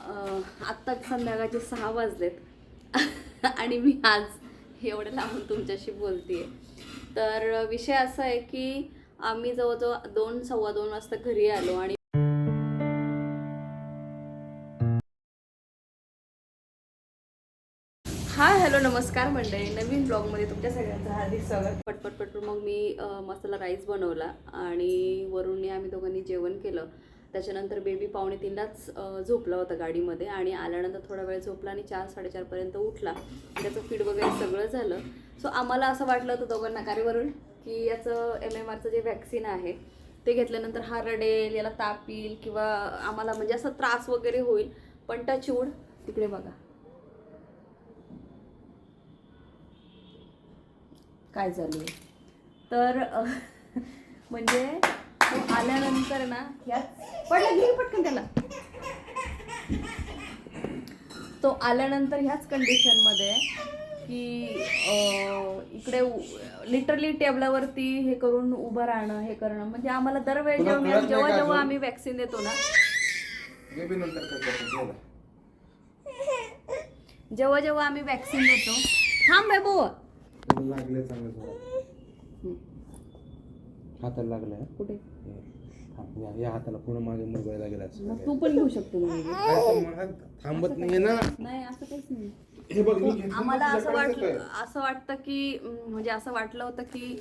आत्ताच संध्याकाळचे 6 वाजलेत आणि मी आज एवढं लांबून तुमच्याशी बोलते आहे. तर विषय असा आहे की आम्ही जवळजवळ 2-2:15 वाजता घरी आलो आणि हाय हॅलो नमस्कार मंडळी, नवीन ब्लॉगमध्ये तुमच्या सगळ्यांचं हार्दिक स्वागत. पटपट मग मी मसाला राईस बनवला आणि वरून आम्ही दोघांनी जेवण केलं. त्याच्यानंतर बेबी 2:45लाच झोपला होता गाडीमध्ये आणि आल्यानंतर थोडा वेळ झोपला आणि 4-4:30पर्यंत उठला. त्याचं फीड वगैरे सगळं झालं. सो आम्हाला असं वाटलं होतं दोघांना गाडीवरून की याचं MMRचं जे वॅक्सिन आहे ते घेतल्यानंतर हा रडेल, याला ताप येईल किंवा आम्हाला म्हणजे असं त्रास वगैरे होईल. पण टचवूड तिकडे बघा काय झालं तर म्हणजे तो आल्यानंतर ना ह्याच पडलं घे पटकन त्याला. तो आल्यानंतर ह्याच कंडिशनमध्ये की इकडे लिटरली टेबलावरती हे करून उभं राहणं, हे करणं म्हणजे आम्हाला दरवेळी जेव्हा आम्ही वॅक्सिन देतो ना जेव्हा आम्ही वॅक्सिन देतो थांब बेबू लागले चांगलं हाताला लागलं कुठे या हाताला पूर्ण माझ्या मुरगळला गेला. मग तू पण घेऊ शकतो थांबत नाहीये ना. नाही असं काहीच नाही. हे बघ आम्हाला असं वाटतं की म्हणजे असं वाटलं होतं की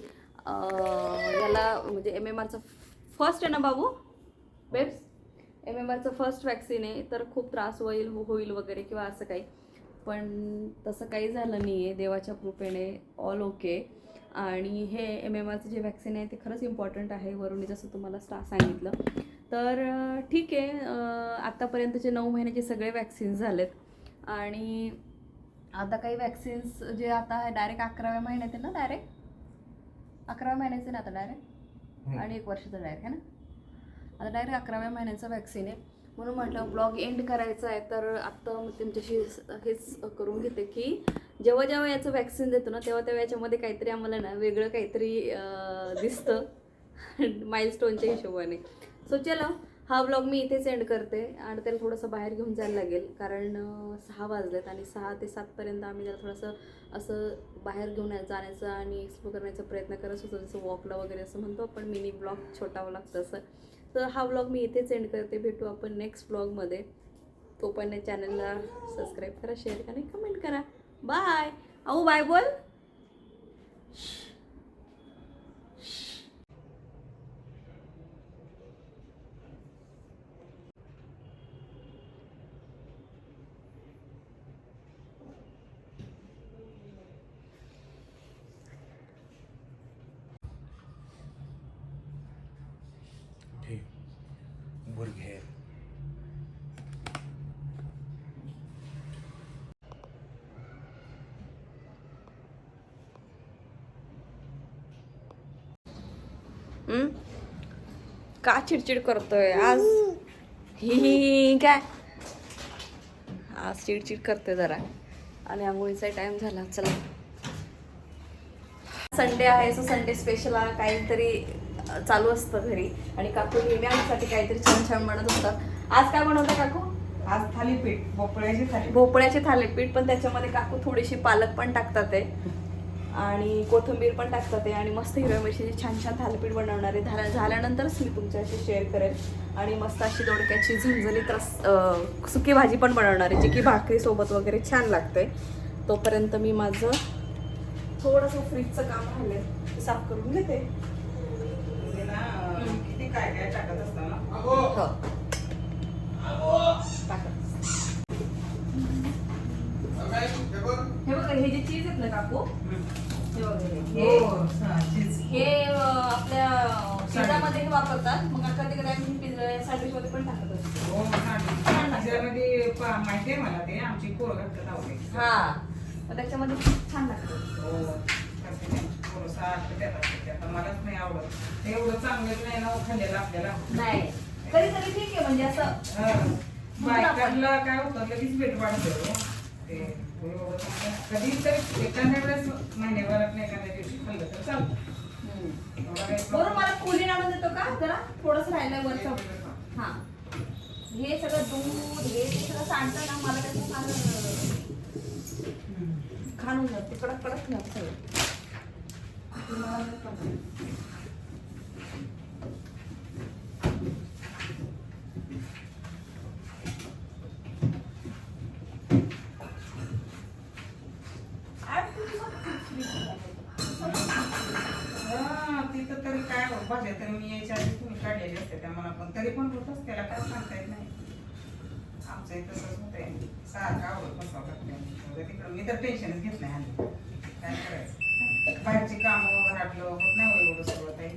याला म्हणजे MMRचं फर्स्ट आहे ना बाबू बेब्स, MMRचं फर्स्ट वॅक्सिन आहे तर खूप त्रास होईल वगैरे किंवा असं काही. पण तसं काही झालं नाही आहे देवाच्या कृपेने, ऑल ओके. आणि हे MMRचं जे वॅक्सिन आहे ते खरंच इम्पॉर्टंट आहे. वरून जसं तुम्हाला सांगितलं तर ठीक आहे. आत्तापर्यंतचे 9 महिन्याचे सगळे वॅक्सिन्स झालेत आणि आता काही वॅक्सिन्स जे आता आहे डायरेक्ट 11व्या महिन्यात आहे ना, डायरेक्ट 11व्या महिन्याचे ना आता डायरेक्ट आणि 1 वर्षाचं डायरेक्ट आहे ना. आता डायरेक्ट 11व्या महिन्याचं वॅक्सिन आहे. म्हणून म्हटलं ब्लॉग एंड करायचं आहे तर आत्ता तुमच्याशी हेच करून घेते की जेव्हा याचं वॅक्सिन देतो ना तेव्हा याच्यामध्ये काहीतरी आम्हाला ना वेगळं काहीतरी दिसतं माइलस्टोनच्या हिशोबाने. सो चलो हा ब्लॉग मी इथेच एंड करते आणि त्याला थोडंसं बाहेर घेऊन जायला लागेल कारण 6 वाजलेत आणि 6 ते 7पर्यंत आम्ही जरा थोडंसं असं बाहेर घेऊन जाण्याचा आणि एक्सप्लोर करण्याचा प्रयत्न करत होतो, जसं वॉकला वगैरे असं म्हणतो आपण, मिनी ब्लॉग छोटा लागतं असं. तर हा ब्लॉग मी इथेच एंड करते. भेटू आपण नेक्स्ट ब्लॉगमध्ये. तोपर्यंत चॅनलला सबस्क्राईब करा, शेअर करा आणि कमेंट करा. बाय. अहो बाय बोल. मुरघे का चिडचिड करतोय आज? ही काय आज चिडचिड करतोय जरा आणि आंघोळीचा टाइम झाला. चला संडे आहे सो संडे स्पेशल काहीतरी चालू असतं घरी आणि काकू नेहमी आमच्यासाठी काहीतरी छान छान बनवत असतात. आज काय बनवतं काकू? आज थालीपीठ, भोपळ्याचे थालीपीठ. पण त्याच्यामध्ये काकू थोडीशी पालक पण टाकतात आहे आणि कोथिंबीर पण टाकतात आहे आणि मस्त हिरव्या मिरचीचे छान छान थालीपीठ बनवणार आहे. झाल्यानंतरच मी तुमच्याशी शेअर करेल आणि मस्त अशी दोडक्याची झणझणीत सुकी भाजी पण बनवणार आहे जी की भाकरीसोबत वगैरे छान लागते. तोपर्यंत मी माझं थोडंसं फ्रीजचं काम राहिलं साफ करून घेते. किती काय काय टाकत असताना हो हे बघा हे जे चीज आहेत ना काकू हे बघा हे आपल्या पिझ्झामध्ये वापरतात. मग आता तिकडे आम्ही पिझ्झा सँडविचमध्ये पण टाकत असतो. माहिती आहे मला ते आमची पोरं घालतात आवडे. हा मग त्याच्यामध्ये छान लागतं. मलाच नाही आवडत एवढं चांगलं नाही ना खाल्लेलं आपल्याला. नाही कधीतरी ठीक आहे म्हणजे असं बायकांना काय होतं लगेच भेट वाढतं ते कधीतरी एखाद्या वेळेस महिन्याभरात नाही एखाद्या दिवशी खाल्लं तर चालतं. बरोबर मला कोली आणून देतो का जरा थोडंसं राहिलं वरचं. हा हे सगळं दूध हे ते सगळं सांडतं ना मला त्याचं फार खाणून जाते कडक कडक नाही सगळं ते मला नाही पटत. तिथं तरी काय भाज्या तरी मी यायच्या आधी तुम्ही काढलेली असते त्या मला पण तरी पण होतच त्याला काय सांगता येत नाही. आमचं तसंच होतंय सारखं आवडत बसावं लागतं तिकडं मी तर टेन्शनच घेत नाही हल्ली काय करायचं बाहेरची कामं घरातलं होत नाही एवढं सगळं काही.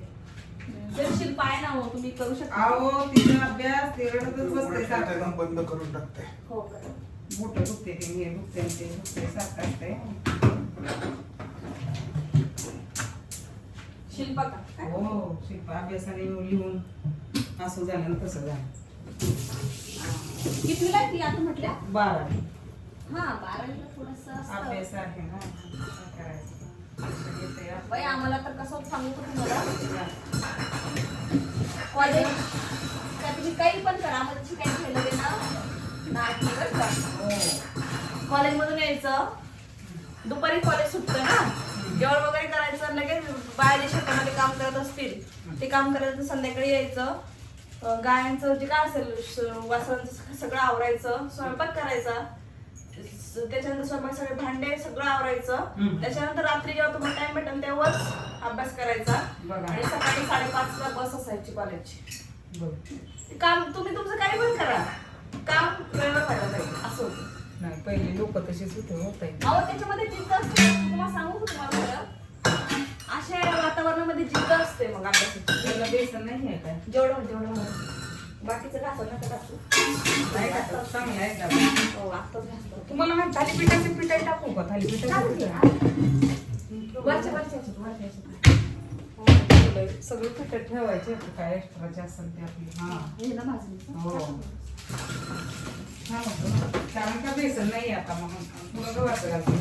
जर पाय ना हो तुम्ही करू शकता. अहो तिचा अभ्यास ते रडतच बसते सारखं बंद करून टाकते. हो का मोठं दुखते ते हे दुखते ते दुखते सारखं असते. शिल्पा का काय? हो शिल्पा अभ्यासाने लिहून असं झालं आणि तसं झालं. कितवीला आहे ती आता म्हटल्या? 12 हा 12वीला थोडंसं असतं. अभ्यास आहे ना काय करायचं येतंय आपलं. बाई आम्हाला तर कसं सांगू का तुम्हाला कॉलेज का तुम्ही काही पण करा आम्हाला शिकायचं ठेवलं ना नाही बरं का. हो कॉलेजमधून यायचं दुपारी कॉलेज सुटतं ना जेवण वगैरे करायचं लगेच बाहेर शेतामध्ये काम करत असतील ते काम करायचं संध्याकाळी यायचं गायांचं जे काय असेल वासरांचं सगळं आवरायचं स्वयंपाक करायचा त्याच्यानंतर स्वयंपाक सगळे भांडे सगळं आवरायचं त्याच्यानंतर रात्री जेव्हा तुम्हाला टाइम भेटेल तेव्हाच अभ्यास करायचा बघा. आणि सकाळी 5:30ला बस असायची कॉलेजची. बरं काम तुम्ही तुमचं काही पण करा काम वेळेवर व्हायला पाहिजे असं होतं. नाही पहिले लोक तसेच होते होते अहो त्याच्यामध्ये जिद्द असते तुम्हाला सांगू का तुम्हाला खरं अशा वातावरणामध्ये जिद्द असते मग अभ्यासाची. त्याला बेसन नाही आहे काय जेवढं बाकीचं घासत नका टाकू. नाही का चांगलं आहे का हो आत्ताच घासतो. तुम्हाला माहिती थालीपीठाचे पिठाई टाकू का थालीपीठाचे सगळं पिठं ठेवायचे काय एक्स्ट्राचे असेल ते आपली हा हो हा म्हणतो कारण का बेसन नाही आता मग तुला गव्हाचं घालतो.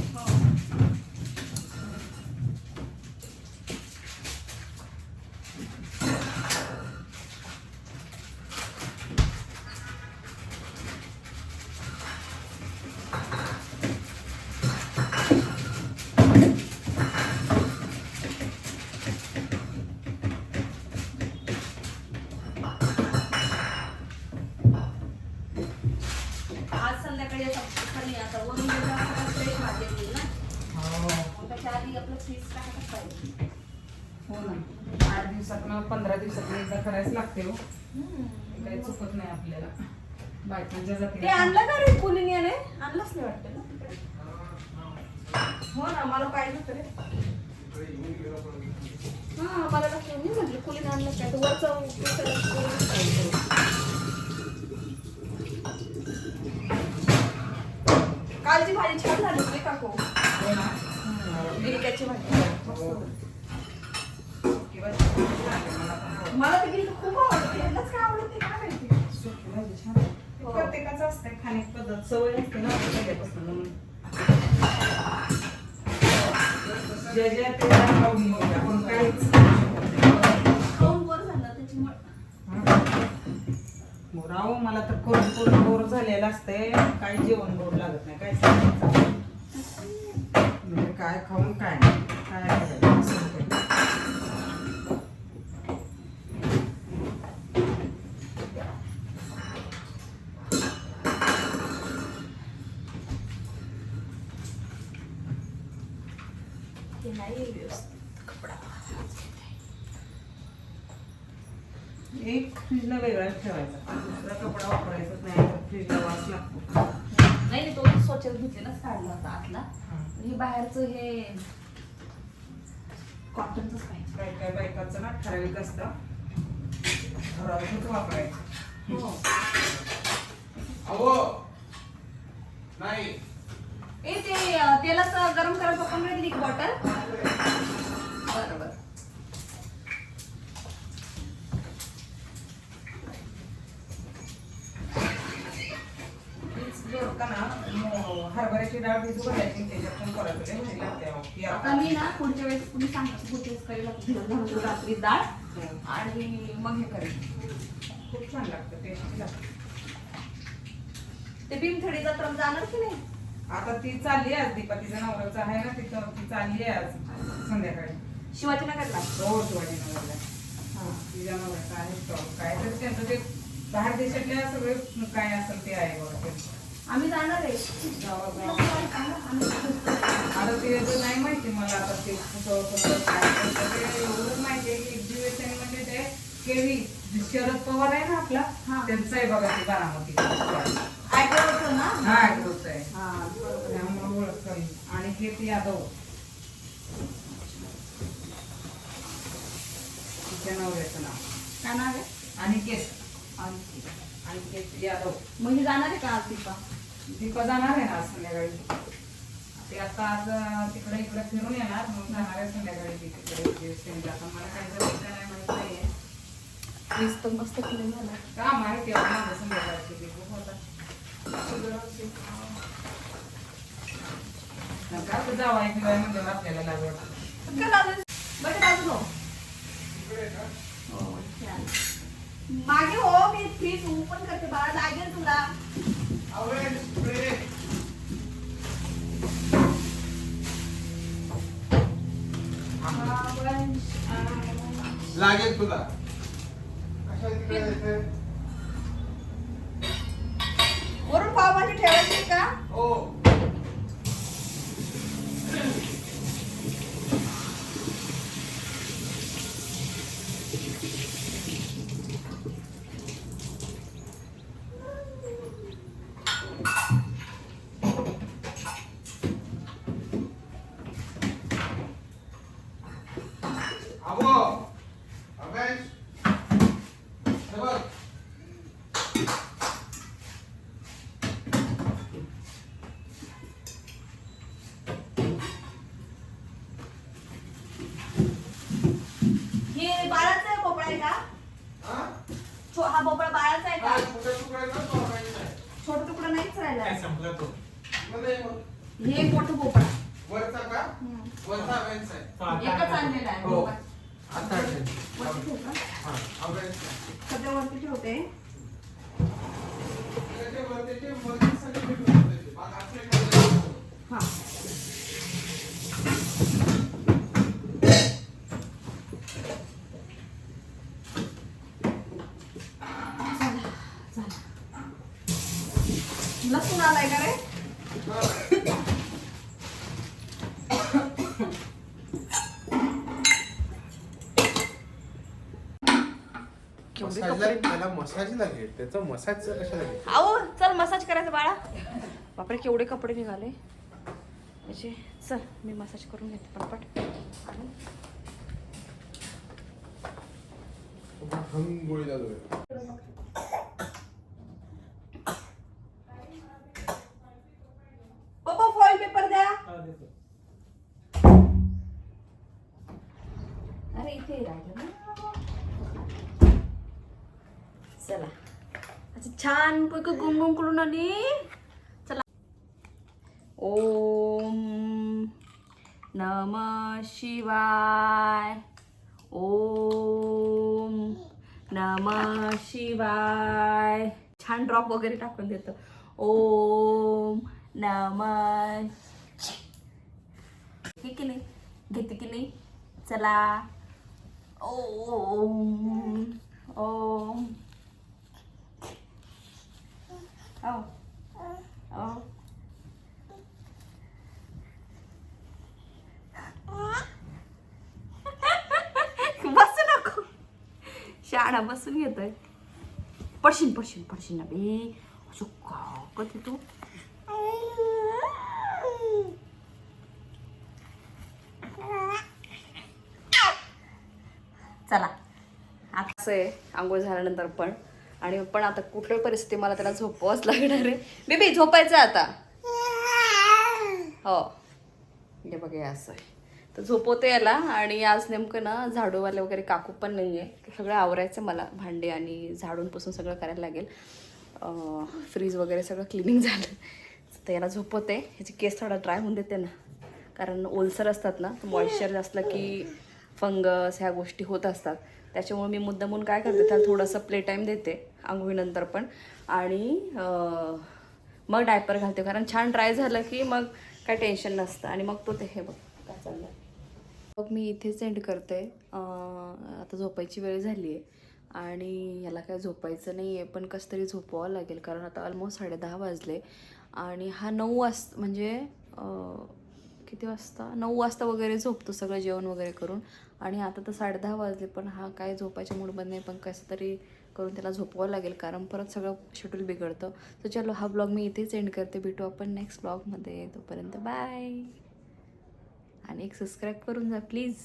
आज संध्याकाळी आता वरून फ्रेश भाजी येईल ना हो त्याच्या आधी आपलं फीस टाकायचं पाहिजे. हो ना 8 दिवसात 15 दिवसात एकदा करायच लागते हो काही चुकत नाही आपल्याला बायकांच्या ते जाती आणलं का रे कुलिनियाने आणलंच नाही वाटतं ना तिकडे. हो ना मला पाहिजे होतं रे. हा मला लक्षात नाही म्हटलं कुलीने आणलं काय तर वरचं कालची भाजी छान झाली होती काकू. गिलक्याची भाजी मला तर गिलक खूप आवडते यांनाच काय आवडते काय माहिती. सुकी भाजी छान आहे. प्रत्येकाचं असते खाण्याची पद्धत सवय असते ना पहिल्यापासून म्हणून जे जे ते आवडी आपण काहीच खाऊन वर झालं त्याच्यामुळे. राव मला तर करून करून बोर झालेलं असते काही जेवण गोड लागत नाही काय सांगायचं म्हणजे काय खाऊन काय नाही काय करायचं असं होतंय. ते नाही व्यवस्थित कपडा एक फ्रीजला वेगळाच ठेवायचा दुसरा कपडा वापरायचाच नाही फ्रीजला वास लागतो. नाही तो स्वच्छ धुतलेलाच काढला होता आतला. हे बाहेरचं हे कॉटनच पाहिजे. काय काय बायकांचं ना ठराविक असतं ठराविकच वापरायचं. हो अहो नाही ए ते तेलाचं गरम करायचं पण मिळेल एक बॉटल. बरोबर हरभऱ्याची डाळ भिजू घालायची त्याच्यात पण करायचं लय भारी लागते अहो. ती आता मी ना पुढच्या वेळेस तुम्ही सांगायचं पुढच्या वेळेस करायला रात्री डाळ आणि मग हे करेल. खूप छान लागतं टेस्टी लागतं. ते भीमथडी जत्रा जाणार की नाही? आता ती चालली आहे आज दीपा तिच्या नवऱ्याचं आहे ना तिथं ती चालली आहे आज संध्याकाळी शिवाजीनगरला. हो शिवाजीनगरला. तिच्या नवऱ्याचं आहे स्टॉल काय तर त्यांचं ते बाहेर देशातल्या सगळे काय असेल ते आहे बघा ते. आम्ही जाणार आहे. आता ते नाही माहिती मला आता ते कुठं काय ते एवढंच माहिती आहे की एक्झिबिशन म्हणजे ते केवी शरद पवार आहे ना आपला त्यांचं आहे बघा ते बारामती. ऐकलं ना? हा ऐकलंच आहे. हा बरोबर. त्यामुळे ओळख आणि कीर्त यादव तिच्या नवऱ्याचं नाव काय नाव आहे? अनिकेत अनिकेत यादव. म्हणजे जाणार आहे का आज दीपा? दीपा जाणार आहे ना आज संध्याकाळी. ते आता आज तिकडे इकडे फिरून येणार मग जाणार आहे संध्याकाळी ती तिकडे. आता मला काही जमत नाही माहित नाहीये. वीस तर मस्त क्लीन झाला. काम आहे तेव्हा माझं संध्याकाळची ती खूप होता काय जावाय बिवाय म्हणजे आपल्याला लागवड काय लागलं? बघ बाजू हो. छान. मागे हो मी फीट ओपन करते बाळा लागेल तुला. लागेल तुला कशाला वरून पावभाजी ठेवायची का? हो हे बाळाचा आहे भोपळा आहे का? हा भोपळा बाळाचा आहे का? छोटा तुकडा नाहीच राहिला. हे मोठं भोपळा एकच आणलेला आहे. हो. वरती ठेवू का? सध्या वरती ठेवते. हा लसूण आलाय का रे? त्याला मसाज लागेल त्याचा मसाज कशाला लागेल आओ चल मसाज करायचं बाळा. बापरे केवढे कपडे निघाले म्हणजे. चल मी मसाज करून घेते पटपट. आणि गोळी जातो पप्पा फॉइल पेपर द्या. अरे इथे राहिलं ना. चला अच्छा छान पैकी गुंगुम करून आली. चला. ओम नमः शिवाय. ओम नमः शिवाय. छान ड्रॉप वगैरे टाकून देतो. ओम नमः. हे की नाही घेते की नाही. चला. ओम ओम ओ ओ बसू नको. शाळा बसून घेतोय. पडशील पडशील पडशील ना बे. असं का कधी तू. चला असं आहे आंघोळ झाल्यानंतर पण. आणि पण आता कुठल्याही परिस्थिती मला त्याला झोपवाच लागणार आहे. बेबी झोपायचं आता. हो हे बघ असं आहे तर झोपवते याला. आणि आज नेमकं ना झाडूवाले वगैरे काकू पण नाही आहे. सगळं आवरायचं मला. भांडे आणि झाडून पुसून सगळं करायला लागेल. फ्रीज वगैरे सगळं क्लिनिंग झालं तर याला झोपवते. ह्याचे केस थोडा ड्राय होऊन देते ना कारण ओलसर असतात ना. मॉइश्चर असलं की फंगस ह्या गोष्टी होत असतात. त्याच्यामुळे मी मुद्दामून काय करते त्याला थोडंसं प्ले टाईम देते आंघोळीनंतर पण. आणि मग डायपर घालते, कारण छान ड्राय झालं की मग काय टेन्शन नसतं. आणि मग तो ते हे बघ काय चाललं. मग मी इथेच एंड करते. आता झोपायची वेळ झाली आहे आणि याला काय झोपायचं नाही आहे, पण कसं तरी झोपवावं लागेल कारण आता ऑलमोस्ट 10:30 वाजले. आणि हा 9 वाजता म्हणजे किती वाजता 9 वाजता वगैरे झोपतो सगळं जेवण वगैरे करून. आणि आता तर 10:30 वाजले पण हा काय झोपायच्या मूडमध्ये नाही, पण कसं तरी करून त्याला झोपवावं लागेल कारण परत सगळं शेड्यूल बिघडतं. तर चलो हा ब्लॉग मी इथेच एंड करते. भेटू आपण नेक्स्ट ब्लॉगमध्ये. तोपर्यंत बाय. आणि एक सबस्क्राईब करून जा प्लीज.